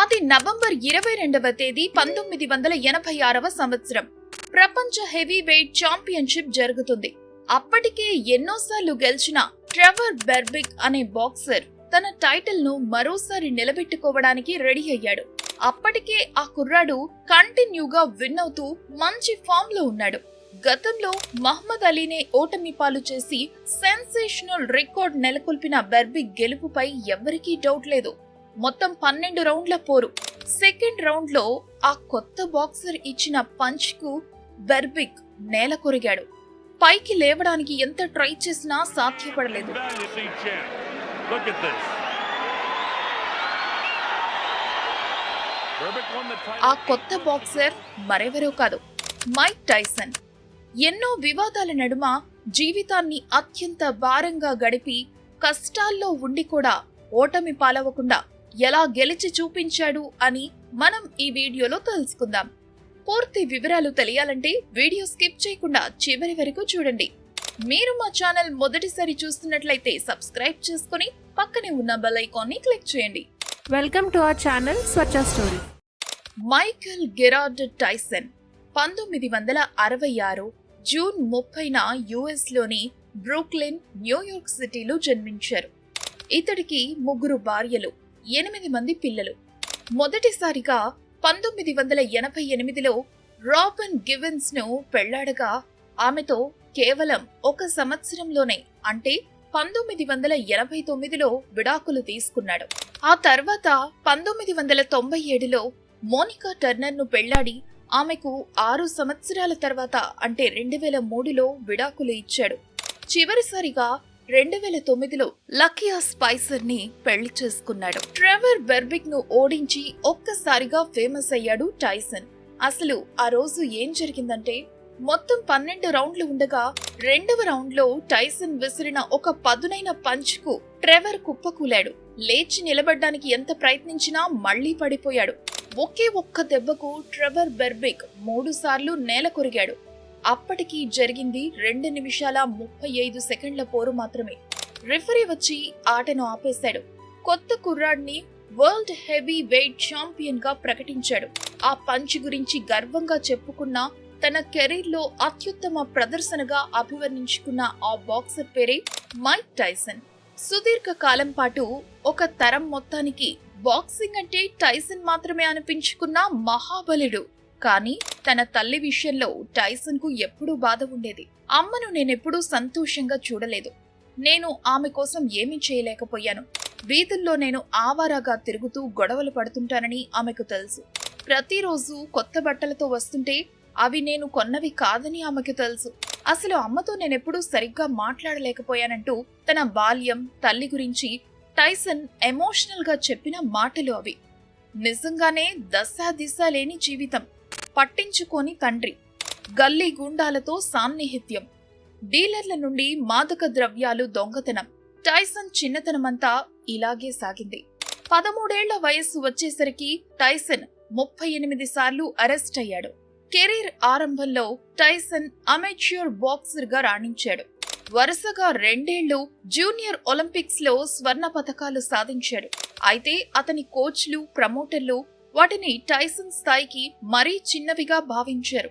అది నవంబర్ 22వ తేదీ 1986వ సంవత్సరం. ప్రపంచ హెవీ వెయిట్ ఛాంపియన్షిప్ జరుగుతుంది. అప్పటికే ఎన్నోసార్లు గెలిచిన ట్రెవర్ బెర్బిక్ అనే బాక్సర్ తన టైటిల్ ను మరోసారి నిలబెట్టుకోవడానికి రెడీ అయ్యాడు. అప్పటికే ఆ కుర్రాడు కంటిన్యూగా విన్ అవుతూ మంచి ఫామ్ లో ఉన్నాడు. గతంలో మహ్మద్ అలీనే ఓటమి పాలు చేసి సెన్సేషనల్ రికార్డ్ నెలకొల్పిన బెర్బిక్ గెలుపుపై ఎవ్వరికీ డౌట్ లేదు. మొత్తం 12 రౌండ్ల పోరు. సెకండ్ రౌండ్ లో ఆ కొత్త బాక్సర్ ఇచ్చిన పంచ్ కు బెర్బిక్ నేల కొరిగాడు. పైకి లేవడానికి ఎంత ట్రై చేసినా సాధ్యపడలేదు. ఆ కొత్త బాక్సర్ మరెవరో కాదు, మైక్ టైసన్. ఎన్నో వివాదాల నడుమ జీవితాన్ని అత్యంత భారంగా గడిపి కష్టాల్లో ఉండి కూడా ఓటమి పాలవకుండా ఎలా గెలిచి చూపించాడు అని మనం ఈ వీడియోలో తెలుసుకుందాం. పూర్తి వివరాలు తెలియాలంటే వీడియో స్కిప్ చేయకుండా చివరి వరకు చూడండి. మీరు మా ఛానల్ మొదటిసారి చూస్తున్నట్లయితే సబ్స్క్రైబ్ చేసుకుని పక్కనే ఉన్న బెల్ ఐకాన్ ని క్లిక్ చేయండి. Welcome to our channel Swachh story. Michael Gerard Tyson 1966 June 30న యుఎస్ లోని బ్రూక్లిన్, న్యూయార్క్ సిటీలో జన్మించారు. ఇతడికి 3 భార్యలు, 8 మంది పిల్లలు. మొదటిసారిగా 1988లో రాబిన్ గివెన్స్ ను పెళ్లాడగా ఆమెతో కేవలం 1 సంవత్సరంలోనే అంటే 1989లో విడాకులు తీసుకున్నాడు. ఆ తర్వాత 1997లో మోనికా టర్నర్ ను పెళ్లాడి ఆమెకు 6 సంవత్సరాల తర్వాత అంటే 2003లో విడాకులు ఇచ్చాడు. చివరిసారిగా 2009లో లకియా స్పైసర్ ని పెళ్లి చేసుకున్నాడు. ట్రెవర్ బెర్బిక్ ను ఓడించి ఒక్కసారిగా ఫేమస్ అయ్యాడు టైసన్. అసలు ఆ రోజు ఏం జరిగిందంటే, మొత్తం 12 రౌండ్లు ఉండగా 2వ రౌండ్ లో టైసన్ విసిరిన ఒక పదునైన పంచ్ కు ట్రెవర్ కుప్పకూలాడు. లేచి నిలబడ్డానికి ఎంత ప్రయత్నించినా మళ్లీ పడిపోయాడు. ఒకే ఒక్క దెబ్బకు ట్రెవర్ బెర్బిక్ 3 సార్లు నేల కొరిగాడు. అప్పటికి జరిగింది 2 నిమిషాల 35 సెకండ్ల పోరు మాత్రమే. రిఫరీ వచ్చి ఆటను ఆపేశాడు. కొత్త కుర్రాడిని వరల్డ్ హెవీ వెయిట్ ఛాంపియన్ గా ప్రకటించాడు. ఆ పంచ్ గురించి గర్వంగా చెప్పుకున్న, తన కెరీర్ లో అత్యుత్తమ ప్రదర్శనగా అభివర్ణించుకున్న ఆ బాక్సర్ పేరే మైక్ టైసన్. సుదీర్ఘ కాలం పాటు ఒక తరం మొత్తానికి బాక్సింగ్ అంటే టైసన్ మాత్రమే అనిపించుకున్న మహాబలుడు. కానీ తన తల్లి విషయంలో టైసన్ కు ఎప్పుడూ బాధ ఉండేది. అమ్మను నేనెప్పుడూ సంతోషంగా చూడలేదు. నేను ఆమె కోసం ఏమీ చేయలేకపోయాను. వీధుల్లో నేను ఆవారాగా తిరుగుతూ గొడవలు పడుతుంటానని ఆమెకు తెలుసు. ప్రతిరోజు కొత్త బట్టలతో వస్తుంటే అవి నేను కొన్నవి కాదని ఆమెకు తెలుసు. అసలు అమ్మతో నేనెప్పుడూ సరిగ్గా మాట్లాడలేకపోయానంటూ తన బాల్యం, తల్లి గురించి టైసన్ ఎమోషనల్ గా చెప్పిన మాటలు అవి. నిజంగానే దశా దిశ లేని జీవితం, పట్టించుకోని తండ్రి, గల్లీ గుండాలతో సాన్నిహిత్యం, డీలర్ల నుండి మాదక ద్రవ్యాలు దొంగతనం. టైసన్ చిన్నతనమంతా ఇలాగే సాగింది. 13 ఏళ్ల వయస్సు వచ్చేసరికి టైసన్ 38 సార్లు అరెస్ట్ అయ్యాడు. కెరీర్ ఆరంభంలో టైసన్ అమెచ్యూర్ బాక్సర్ గా రాణించాడు. వరుసగా 2 ఏళ్లు జూనియర్ ఒలింపిక్స్ లో స్వర్ణ పతకాలు సాధించాడు. అయితే అతని కోచ్లు, ప్రమోటర్లు వాటిని టైసన్ స్థాయికి మరీ చిన్నవిగా భావించారు.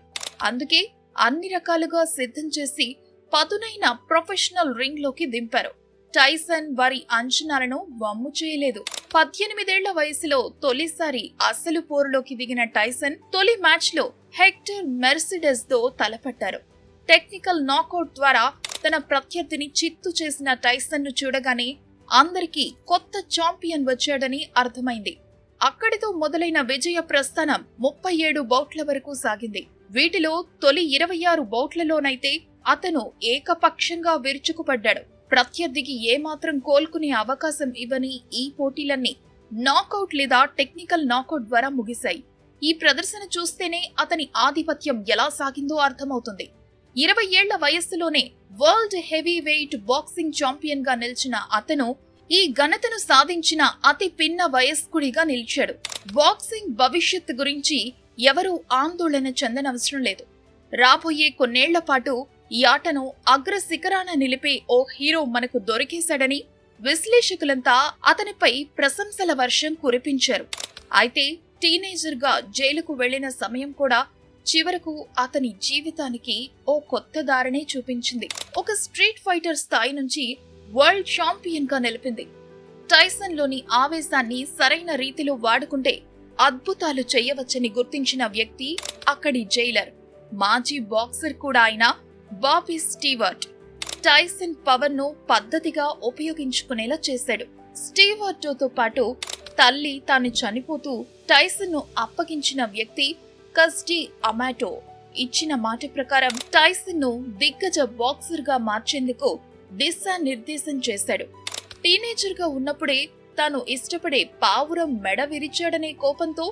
అందుకే అన్ని రకాలుగా సిద్ధం చేసి పదునైన ప్రొఫెషనల్ రింగ్ లోకి దింపారు. టైసన్ వారి అంచనాలను వమ్ము చేయలేదు. 18 ఏళ్ల వయసులో తొలిసారి అసలు పోరులోకి దిగిన టైసన్ తొలి మ్యాచ్ లో హెక్టర్ మెర్సిడెస్ తో తలపట్టారు. టెక్నికల్ నాకౌట్ ద్వారా తన ప్రత్యర్థిని చిత్తు చేసిన టైసన్ ను చూడగానే అందరికీ కొత్త ఛాంపియన్ వచ్చాడని అర్థమైంది. అక్కడితో మొదలైన విజయ ప్రస్థానం 37 బౌట్ల వరకు సాగింది. వీటిలో తొలి 26 బౌట్లలోనైతే అతను ఏకపక్షంగా విరుచుకుపడ్డాడు. ప్రత్యర్థికి ఏమాత్రం కోలుకునే అవకాశం ఇవ్వని ఈ పోటీలన్నీ నాకౌట్ లేదా టెక్నికల్ నాకౌట్ ద్వారా ముగిశాయి. ఈ ప్రదర్శన చూస్తేనే అతని ఆధిపత్యం ఎలా సాగిందో అర్థమవుతుంది. 20 ఏళ్ల వయస్సులోనే world heavyweight boxing champion గా నిలిచిన అతను ఈ ఘనతను సాధించిన అతి పిన్న వయస్కుడిగా నిలిచాడు. బాక్సింగ్ భవిష్యత్తు గురించి ఎవరూ ఆందోళన చెందనవసరం లేదు. రాబోయే కొన్నేళ్ల పాటు ఈ ఆటను అగ్ర శిఖరాన నిలిపే ఓ హీరో మనకు దొరికేశాడని విశ్లేషకులంతా అతనిపై ప్రశంసల వర్షం కురిపించారు. అయితే టీనేజర్ గా జైలుకు వెళ్లిన సమయం కూడా చివరకు అతని జీవితానికి ఓ కొత్త దారినే చూపించింది. ఒక స్ట్రీట్ ఫైటర్ స్థాయి నుంచి వరల్డ్ ఛాంపియన్ గా నిలిపింది. టైసన్ లోని ఆవేశాన్ని సరైన రీతిలో వాడుకుంటే అద్భుతాలు చేయవచ్చని గుర్తించిన వ్యక్తి అక్కడి జైలర్, మాజీ బాక్సర్ కూడా అయిన బాబీ స్టీవర్ట్. టైసన్ పవర్ ను పద్ధతిగా ఉపయోగించుకునేలా చేశాడు. స్టీవర్ట్తో పాటు తల్లి తాను చనిపోతూ టైసన్ ను అప్పగించిన వ్యక్తి కస్డీ అమాటో ఇచ్చిన మాట ప్రకారం టైసన్ ను దిగ్గజ బాక్సర్ గా మార్చేందుకు దిశానిర్దేశం చేశాడు. టీనేజర్ గా ఉన్నప్పుడే తాను ఇష్టపడే పావురం మెడ విరిచాడనే కోపంతో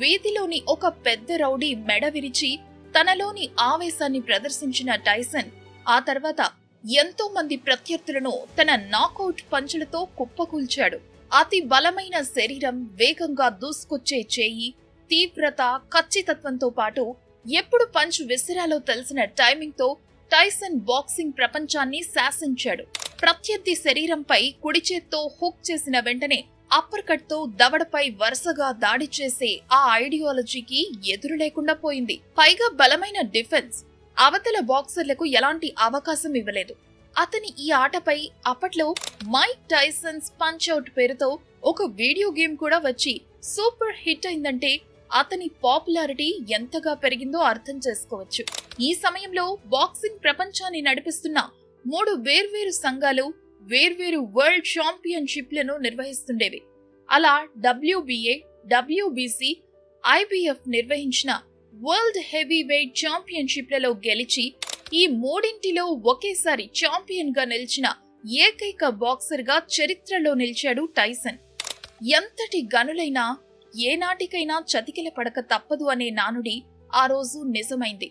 వీధిలోని ఒక పెద్ద రౌడీ మెడ విరిచి తనలోని ఆవేశాన్ని ప్రదర్శించిన టైసన్ ఆ తర్వాత ఎంతో మంది ప్రత్యర్థులను తన నాకౌట్ పంచులతో కుప్పకూల్చాడు. అతి బలమైన శరీరం, వేగంగా దూసుకొచ్చే చేయి, తీవ్రత, ఖచ్చితత్వంతో పాటు ఎప్పుడు పంచ్ విసిరాలో తెలిసిన టైమింగ్ తో టైసన్ బాక్సింగ్ ప్రపంచాన్ని శాసించాడు. ప్రత్యర్థి శరీరంపై కుడి చేత్తో హుక్ చేసిన వెంటనే అప్పర్ కట్ తో దవడపై వరుసగా దాడి చేసే ఆ ఐడియాలజీకి ఎదురు లేకుండా పోయింది. పైగా బలమైన డిఫెన్స్. అవతల బాక్సర్లకు ఎలాంటి అవకాశం ఇవ్వలేదు. అతని ఈ ఆటపై అప్పట్లో మైక్ టైసన్స్ పంచ్ అవుట్ పేరుతో ఒక వీడియో గేమ్ కూడా వచ్చి సూపర్ హిట్ అయిందంటే అతని పాపులారిటీ ఎంతగా పెరిగిందో అర్థం చేసుకోవచ్చు. ఈ సమయంలో బాక్సింగ్ ప్రపంచాన్ని నడిపిస్తున్న 3 వేర్వేరు సంఘాలు వేర్వేరు వరల్డ్ ఛాంపియన్షిప్లను నిర్వహిస్తుండేవి. అలా WBA, WBC, IBF నిర్వహించిన వరల్డ్ హెవీ వెయిట్ ఛాంపియన్షిప్లలో గెలిచి ఈ మూడింటిలో ఒకేసారి ఛాంపియన్ గా నిలిచిన ఏకైక బాక్సర్ గా చరిత్రలో నిలిచాడు టైసన్. ఎంతటి గనులైనా ఏనాటికైనా చతికిల పడక తప్పదు అనే నానుడి ఆ రోజు నిజమైంది.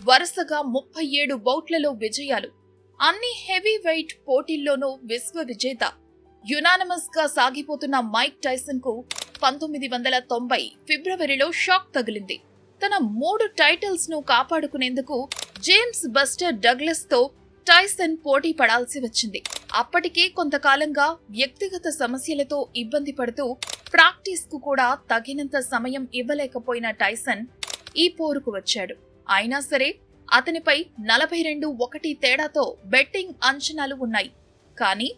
వరుసగా 37 బౌట్లలో విజయాలు, అన్ని హెవీ వెయిట్ పోటీల్లోనూ విశ్వ విజేత. యునానిమస్ గా సాగిపోతున్న మైక్ టైసన్ కు 1990 ఫిబ్రవరిలో షాక్ తగిలింది. తన 3 టైటిల్స్ ను కాపాడుకునేందుకు జేమ్స్ బస్టర్ డగ్లస్ తో టైసన్ పోటీ పడాల్సి వచ్చింది. అప్పటికే కొంతకాలంగా వ్యక్తిగత సమస్యలతో ఇబ్బంది పడుతూ ప్రాక్టీస్ కు కూడా తగినంత సమయం ఇవ్వలేకపోయిన టైసన్ ఈ పోరుకు వచ్చాడు. అయినా సరే అతనిపై 42-1 తేడాతో బెట్టింగ్ అంచనాలు ఉన్నాయి. కానీ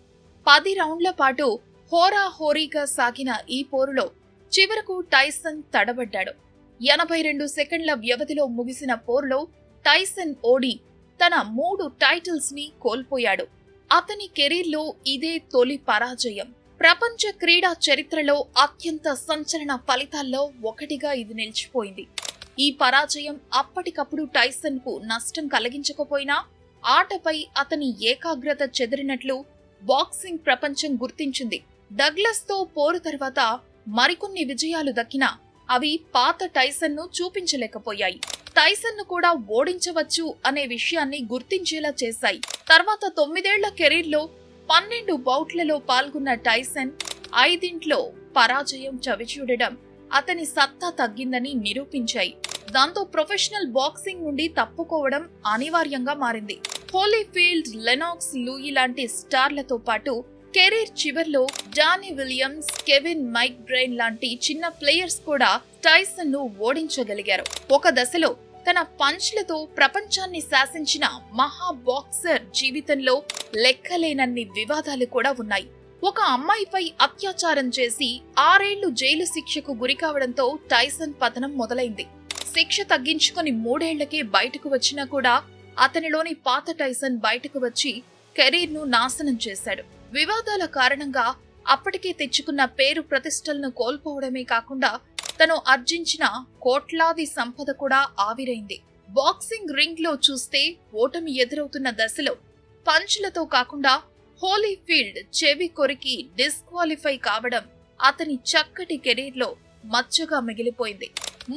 10 రౌండ్ల పాటు హోరాహోరీగా సాగిన ఈ పోరులో చివరకు టైసన్ తడబడ్డాడు. 82 సెకండ్ల వ్యవధిలో ముగిసిన పోరులో టైసన్ ఓడి తన 3 టైటిల్స్ ని కోల్పోయాడు. అతని కెరీర్లో ఇదే తొలి పరాజయం. ప్రపంచ క్రీడా చరిత్రలో అత్యంత సంచలన ఫలితాల్లో ఒకటిగా ఇది నిలిచిపోయింది. ఈ పరాజయం అప్పటికప్పుడు టైసన్ కు నష్టం కలిగించకపోయినా ఆటపై అతని ఏకాగ్రత చెదిరినట్లు బాక్సింగ్ ప్రపంచం గుర్తించింది. డగ్లస్ తో పోరు తర్వాత మరికొన్ని విజయాలు దక్కినా అవి పాత టైసన్ ను చూపించలేకపోయాయి. టైసన్ ను కూడా ఓడించవచ్చు అనే విషయాన్ని గుర్తించేలా చేశాయి. తర్వాత 9 ఏళ్ల కెరీర్లో 12 బౌట్లలో పాల్గొన్న టైసన్ 5 పరాజయం చవిచూడడం అతని సత్తా తగ్గిందని నిరూపించాయి. దాంతో ప్రొఫెషనల్ బాక్సింగ్ నుండి తప్పుకోవడం అనివార్యంగా మారింది. హోలీఫీల్డ్, లెనాక్స్ లూయి లాంటి స్టార్లతో పాటు కెరీర్ చివర్లో Danny Williams, Kevin Mike Brian లాంటి చిన్న ప్లేయర్స్ కూడా టైసన్ ను ఓడించగలిగారు. ఒక దశలో తన పంచ్లతో ప్రపంచాన్ని శాసించిన మహా బాక్సర్ జీవితంలో లెక్కలేనన్ని వివాదాలు కూడా ఉన్నాయి. ఒక అమ్మాయిపై అత్యాచారం చేసి 6 ఏళ్లు జైలు శిక్షకు గురికావడంతో టైసన్ పతనం మొదలైంది. శిక్ష తగ్గించుకుని 3 ఏళ్లకే బయటకు వచ్చినా కూడా అతనిలోని పాత టైసన్ బయటకు వచ్చి కెరీర్ ను నాశనం చేశాడు. వివాదాల కారణంగా అప్పటికే తెచ్చుకున్న పేరు ప్రతిష్టలను కోల్పోవడమే కాకుండా తను ఆర్జించిన కోట్లాది సంపద కూడా ఆవిరైంది. బాక్సింగ్ రింగ్ లో చూస్తే ఓటమి ఎదురవుతున్న దశలో పంచ్లతో కాకుండా హోలీఫీల్డ్ చెవి కొరికి డిస్క్వాలిఫై కావడం అతని చక్కటి కెరీర్ లో మచ్చగా మిగిలిపోయింది.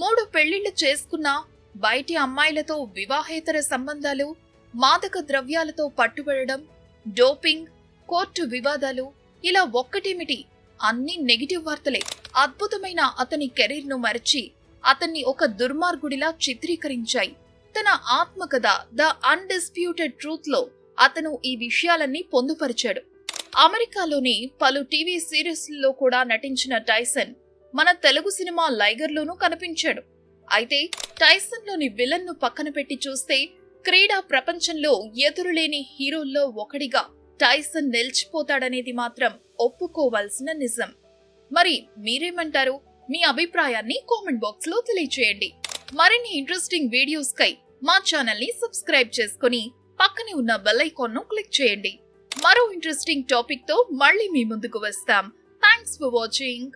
3 పెళ్లిళ్లు చేసుకున్న బయటి అమ్మాయిలతో వివాహేతర సంబంధాలు, మాదక ద్రవ్యాలతో పట్టుబడడం, డోపింగ్, కోర్టు వివాదాలు, ఇలా ఒక్కటేమిటి అన్ని నెగిటివ్ వార్తలే. అద్భుతమైన అతని కెరీర్ ను మరచి అతన్ని ఒక దుర్మార్గుడిలా చిత్రీకరించాయి. తన ఆత్మకథ ద అన్డిస్ప్యూటెడ్ ట్రూత్ లో అతను ఈ విషయాలన్నీ పొందుపరిచాడు. అమెరికాలోని పలు టీవీ సిరీస్లలో కూడా నటించిన టైసన్ మన తెలుగు సినిమా లైగర్లోనూ కనిపించాడు. అయితే టైసన్లోని విలన్ను పక్కన పెట్టి చూస్తే క్రీడా ప్రపంచంలో ఎదురులేని హీరోల్లో ఒకడిగా టైసన్ నిలిచిపోతాడనేది మాత్రం ఒప్పుకోవాల్సిన నిజం. మరి మీరేమంటారు? మీ అభిప్రాయాన్ని కామెంట్ బాక్స్ లో తెలియచేయండి. మరిన్ని ఇంట్రెస్టింగ్ వీడియోస్ కై మా ఛానల్ ని సబ్స్క్రైబ్ చేసుకుని పక్కనే ఉన్న బెల్ ఐకాన్ ను క్లిక్ చేయండి. మరో ఇంట్రెస్టింగ్ టాపిక్ తో మళ్ళీ మీ ముందుకు వస్తాం. Thanks for watching.